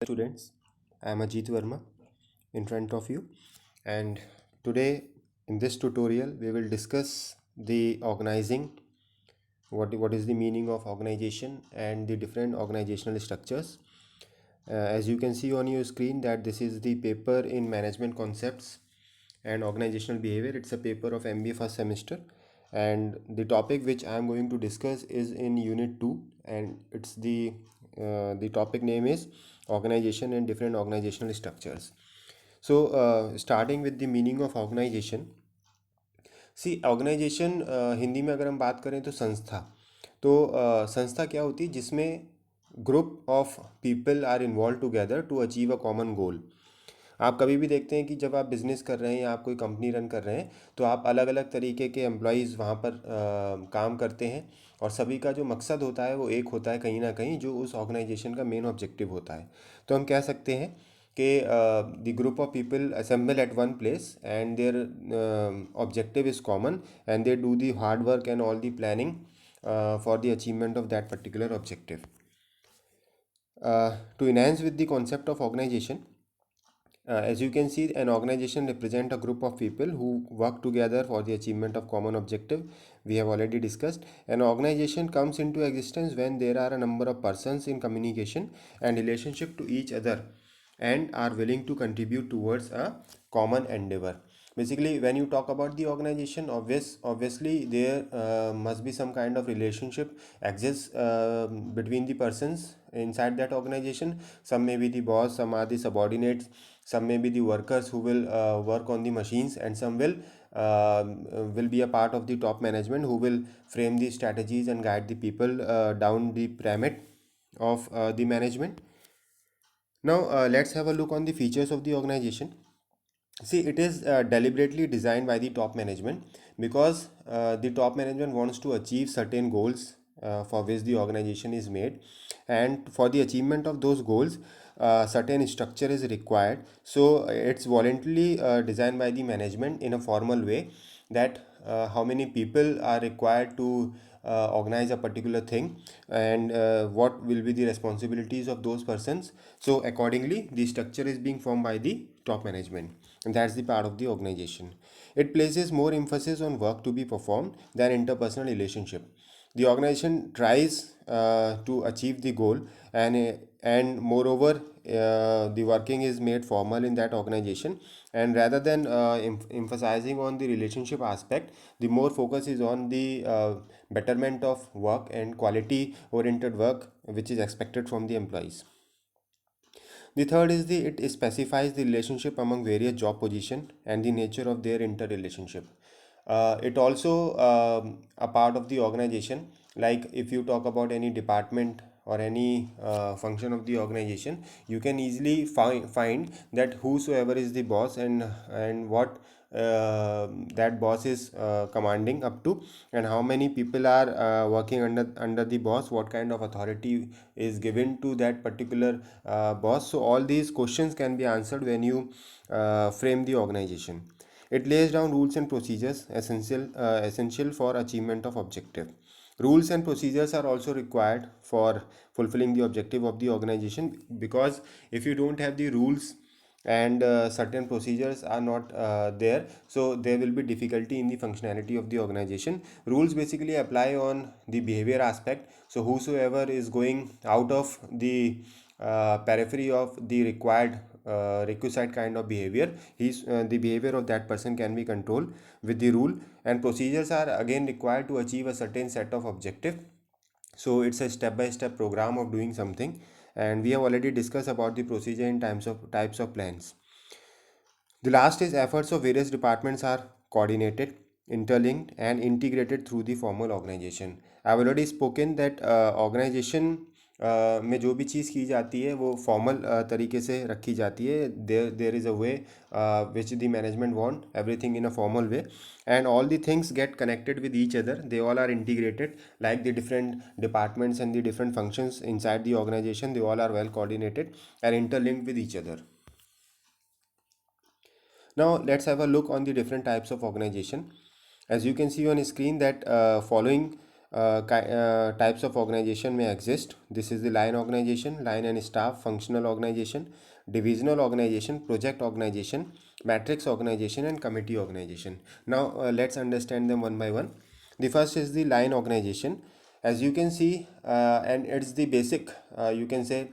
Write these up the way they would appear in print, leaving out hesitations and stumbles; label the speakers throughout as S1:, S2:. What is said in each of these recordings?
S1: Students, I am Ajit Verma in front of you, and today in this tutorial we will discuss the organizing, what is the meaning of organization and the different organizational structures. As you can see on your screen that this is the paper in management concepts and organizational behavior. It's a paper of MBA first semester, and the topic which I am going to discuss is in unit 2, and it's the topic name is organization and different organizational structures. So starting with the meaning of organization. See organization Hindi में अगर हम बात करें तो संस्था। तो संस्था क्या होती है जिसमें group of people are involve together to achieve a common goal. आप कभी भी देखते हैं कि जब आप बिज़नेस कर रहे हैं या आप कोई कंपनी रन कर रहे हैं तो आप अलग अलग तरीके के एम्प्लॉयज़ वहाँ पर काम करते हैं, और सभी का जो मकसद होता है वो एक होता है कहीं ना कहीं, जो उस ऑर्गेनाइजेशन का मेन ऑब्जेक्टिव होता है। तो हम कह सकते हैं कि the group of people assemble at one place and their objective is common and they do the hard work and all the planning for the achievement of that particular objective. To enhance with the concept of organization, as you can see, an organization represents a group of people who work together for the achievement of common objective. We have already discussed. An organization comes into existence when there are a number of persons in communication and relationship to each other and are willing to contribute towards a common endeavor. Basically, when you talk about the organization, obviously there must be some kind of relationship exists between the persons inside that organization. Some may be the boss, some are the subordinates, some may be the workers who will work on the machines, and some will be a part of the top management who will frame the strategies and guide the people down the pyramid of the management. Now let's have a look on the features of the organization. See, it is deliberately designed by the top management because the top management wants to achieve certain goals for which the organization is made, and for the achievement of those goals, certain structure is required. So it's voluntarily designed by the management in a formal way that how many people are required to organize a particular thing, and what will be the responsibilities of those persons. So accordingly the structure is being formed by the top management, and that's the part of the organization. It places more emphasis on work to be performed than interpersonal relationship. The organization tries to achieve the goal, and moreover the working is made formal in that organization, and rather than emphasizing on the relationship aspect, the more focus is on the betterment of work and quality oriented work which is expected from the employees. The third is it specifies the relationship among various job position and the nature of their interrelationship. It also a part of the organization. Like if you talk about any department or any function of the organization, you can easily find that whosoever is the boss, and what that boss is commanding up to, and how many people are working under the boss, what kind of authority is given to that particular boss. So all these questions can be answered when you frame the organization. It lays down rules and procedures essential for achievement of objective. Rules and procedures are also required for fulfilling the objective of the organization, because if you don't have the rules and certain procedures are not there, so there will be difficulty in the functionality of the organization. Rules basically apply on the behavior aspect. So whosoever is going out of the periphery of the required requisite kind of behavior, the behavior of that person can be controlled with the rule. And procedures are again required to achieve a certain set of objective. So it's a step by step program of doing something, and we have already discussed about the procedure in types of plans. The last is efforts of various departments are coordinated, interlinked, and integrated through the formal organization. I've already spoken that organization में जो भी चीज़ की जाती है वो formal तरीके से रखी जाती है. There is a way which the management want everything in a formal way, and all the things get connected with each other. They all are integrated, like the different departments and the different functions inside the organization, they all are well coordinated and interlinked with each other. Now let's have a look on the different types of organization. As you can see on screen that following types of organization may exist. This is the line organization, line and staff, functional organization, divisional organization, project organization, matrix organization, and committee organization. Now let's understand them one by one. The first is the line organization. As you can see, and it's the basic, you can say,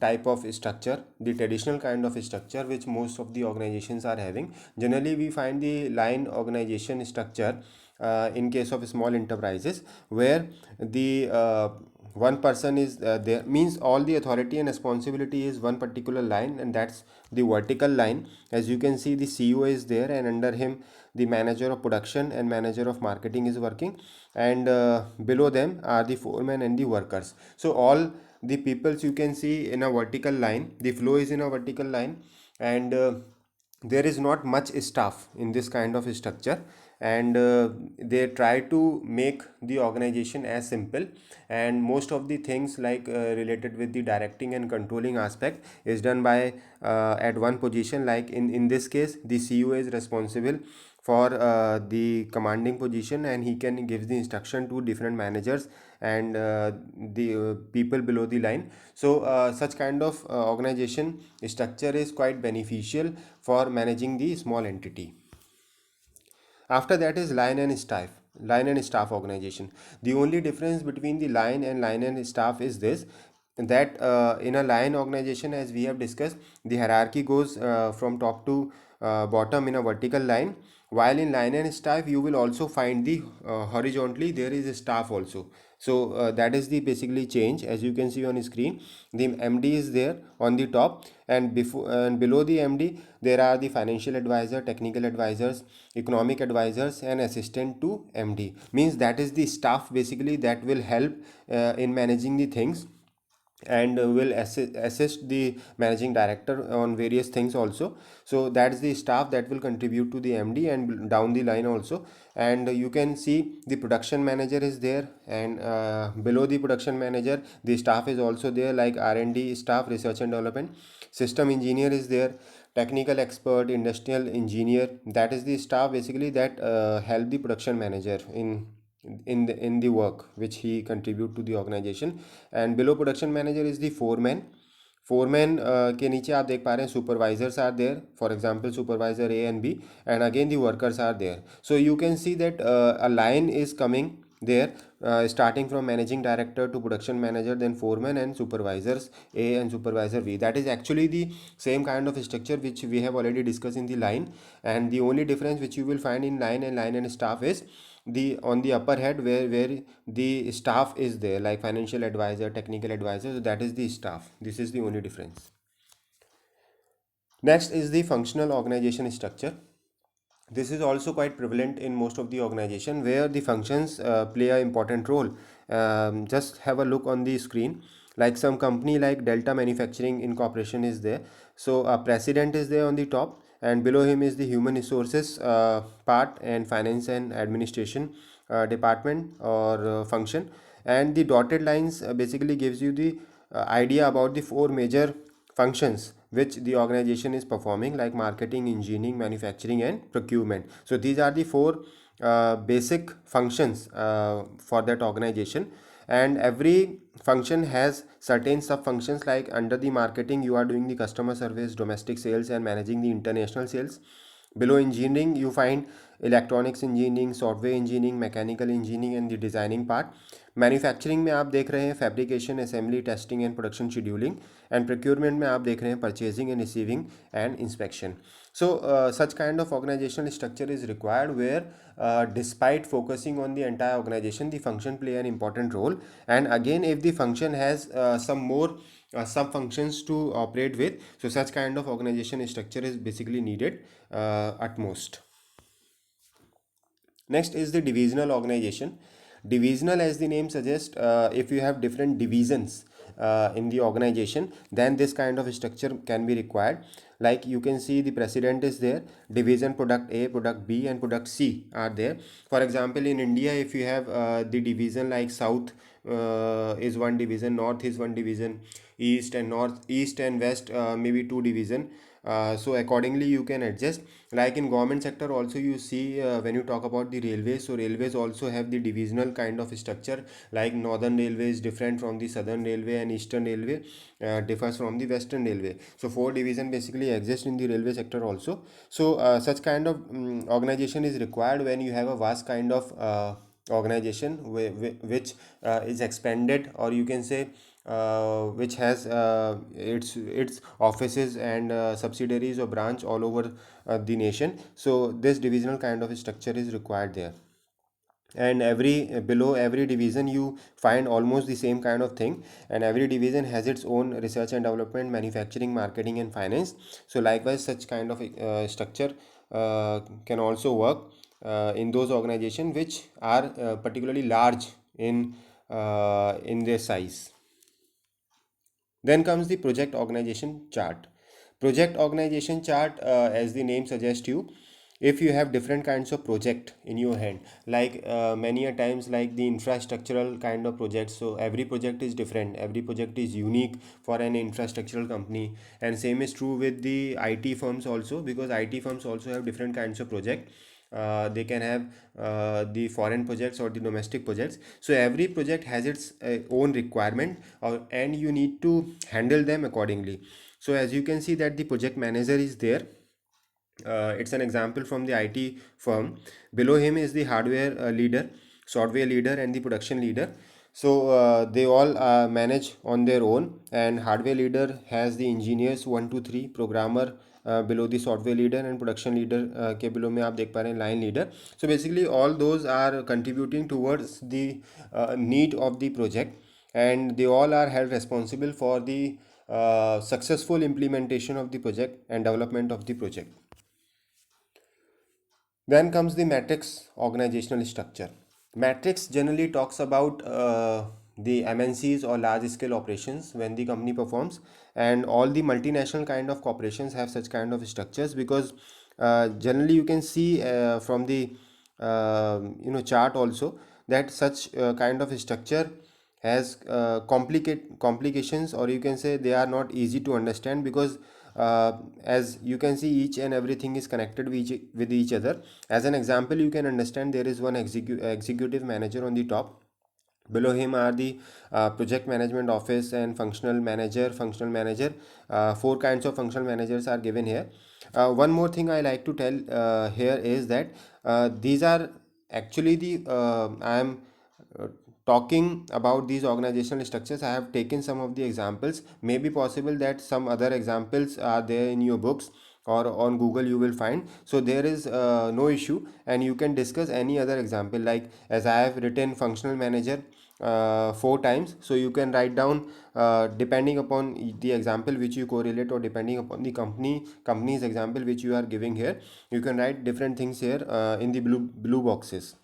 S1: type of structure, the traditional kind of structure which most of the organizations are having. Generally we find the line organization structure in case of small enterprises, where the one person is there, means all the authority and responsibility is one particular line, and that's the vertical line. As you can see, the CEO is there, and under him the manager of production and manager of marketing is working, and below them are the foremen and the workers. So all the peoples you can see in a vertical line, the flow is in a vertical line, and there is not much staff in this kind of structure, and they try to make the organization as simple, and most of the things like related with the directing and controlling aspect is done by at one position. Like in this case, the CEO is responsible for the commanding position, and he can give the instruction to different managers and the people below the line. So such kind of organization structure is quite beneficial for managing the small entity. After that is line and staff organization. The only difference between the line and staff is this, that in a line organization, as we have discussed, the hierarchy goes from top to bottom in a vertical line, while in line and staff you will also find the horizontally there is a staff also. So that is the basically change. As you can see on screen, the MD is there on the top, and before and below the MD there are the financial advisor, technical advisors, economic advisors, and assistant to MD. Means that is the staff basically that will help in managing the things, and will assist the managing director on various things also. So that's the staff that will contribute to the MD and down the line also. And you can see the production manager is there, and below the production manager the staff is also there, like R&D staff, research and development, system engineer is there, technical expert, industrial engineer. That is the staff basically that help the production manager in the work which he contribute to the organization. And below production manager is the foreman के नीचे आप देख पा रहे हैं supervisors are there, for example supervisor A and B, and again the workers are there. So you can see that a line is coming there, starting from managing director to production manager, then foreman and supervisors A and supervisor B. That is actually the same kind of structure which we have already discussed in the line, and the only difference which you will find in line and staff is the on the upper head where the staff is there, like financial advisor, technical advisor. So that is the staff. This is the only difference. Next is the functional organization structure. This is also quite prevalent in most of the organization, where the functions play an important role. Just have a look on the screen. Like some company like Delta Manufacturing Incorporation is there. So a president is there on the top, and below him is the human resources part and finance and administration department or function. And the dotted lines basically gives you the idea about the four major functions which the organization is performing, like marketing, engineering, manufacturing, and procurement. So these are the four basic functions for that organization, and every function has certain sub functions. Like under the marketing you are doing the customer service, domestic sales, and managing the international sales. Below engineering you find electronics engineering, software engineering, mechanical engineering, and the designing part. Manufacturing में आप देख रहे हैं fabrication, assembly, testing and production scheduling. And procurement में आप देख रहे हैं purchasing and receiving end inspection. So such kind of organizational structure is required, where despite focusing on the entire organization, the function play an important role. And again, if the function has some more sub functions to operate with, so such kind of organization structure is basically needed at most. Next is the divisional organization. Divisional, as the name suggests, if you have different divisions in the organization, then this kind of structure can be required. Like you can see the president is there, division product A, product B, and product C are there. For example, in India, if you have the division like South is one division, north is one division, east and west maybe two division. So accordingly you can adjust. Like in government sector also you see, when you talk about the railways, so railways also have the divisional kind of structure. Like northern railway is different from the southern railway, and eastern railway differs from the western railway. So four division basically exist in the railway sector also. So such kind of organization is required when you have a vast kind of organization which is expanded, or you can say which has its offices and subsidiaries or branch all over the nation. So this divisional kind of structure is required there. And every below every division you find almost the same kind of thing, and every division has its own research and development, manufacturing, marketing, and finance. So likewise such kind of structure can also work in those organizations which are particularly large in their size. Then comes the project organization chart. Project organization chart, as the name suggests you, if you have different kinds of project in your hand, like many a times like the infrastructural kind of projects, so every project is different, every project is unique for an infrastructural company. And same is true with the IT firms also, because IT firms also have different kinds of project. They can have the foreign projects or the domestic projects. So every project has its own requirement, and you need to handle them accordingly. So as you can see that the project manager is there. It's an example from the IT firm. Below him is the hardware leader, software leader, and the production leader. So they all manage on their own, and hardware leader has the engineers 1 2 3, programmer below the software leader, and production leader के below में आप देख पा रहे हैं line leader. So basically all those are contributing towards the need of the project, and they all are held responsible for the successful implementation of the project and development of the project. Then comes the matrix organizational structure. Matrix generally talks about the MNCs or large scale operations when the company performs, and all the multinational kind of corporations have such kind of structures, because generally you can see from the chart also that such kind of structure has complications, or you can say they are not easy to understand, because as you can see each and everything is connected with each other. As an example, you can understand there is one executive manager on the top. Below him are the project management office and functional manager. Four kinds of functional managers are given here. One more thing I like to tell here is that these are actually the I am talking about these organizational structures. I have taken some of the examples. Maybe possible that some other examples are there in your books or on Google you will find. So there is no issue, and you can discuss any other example. Like as I have written functional manager four times, so you can write down depending upon the example which you correlate, or depending upon the company's example which you are giving here, you can write different things here in the blue boxes.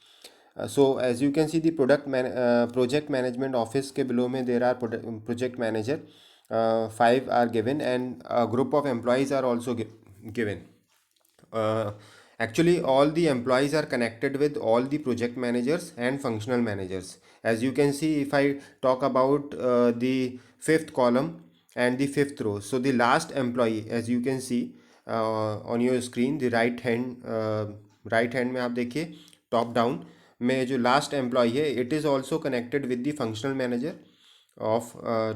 S1: So as you can see the project management office के below में there are project manager, five are given, and a group of employees are also given. uh, Actually all the employees are connected with all the project managers and functional managers. As you can see, if I talk about the fifth column and the fifth row, so the last employee, as you can see on your screen, the right hand में आप देखिए top down में जो last employee है, it is also connected with the functional manager of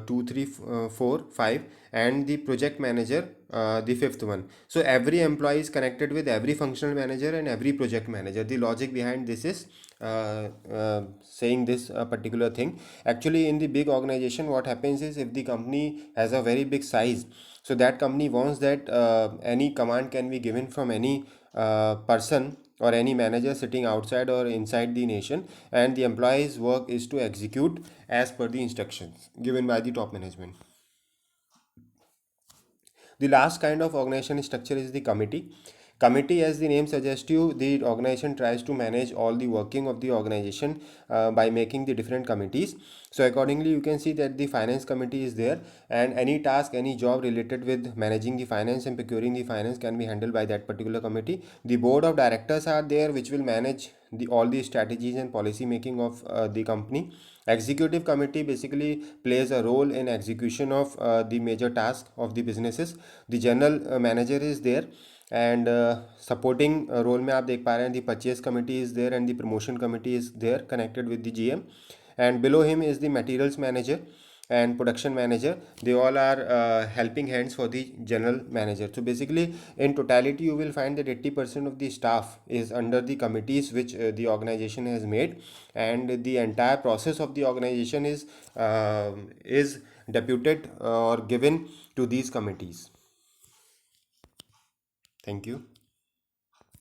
S1: 2 3 4 5, and the project manager, the fifth one. So every employee is connected with every functional manager and every project manager. The logic behind this is saying this particular thing. Actually in the big organization what happens is, if the company has a very big size, so that company wants that any command can be given from any person or any manager sitting outside or inside the nation, and the employee's work is to execute as per the instructions given by the top management. The last kind of organization structure is the committee. Committee, as the name suggests you, the organization tries to manage all the working of the organization by making the different committees. So accordingly, you can see that the finance committee is there, and any task, any job related with managing the finance and procuring the finance can be handled by that particular committee. The board of directors are there, which will manage all the strategies and policy making of the company. Executive committee basically plays a role in execution of the major task of the businesses. The general manager is there, and supporting role में आप देख पा रहे हैं the purchase committee is there and the promotion committee is there connected with the GM, and below him is the materials manager and production manager. They all are helping hands for the general manager. So basically in totality you will find that 80% of the staff is under the committees which the organization has made, and the entire process of the organization is deputed or given to these committees. Thank you.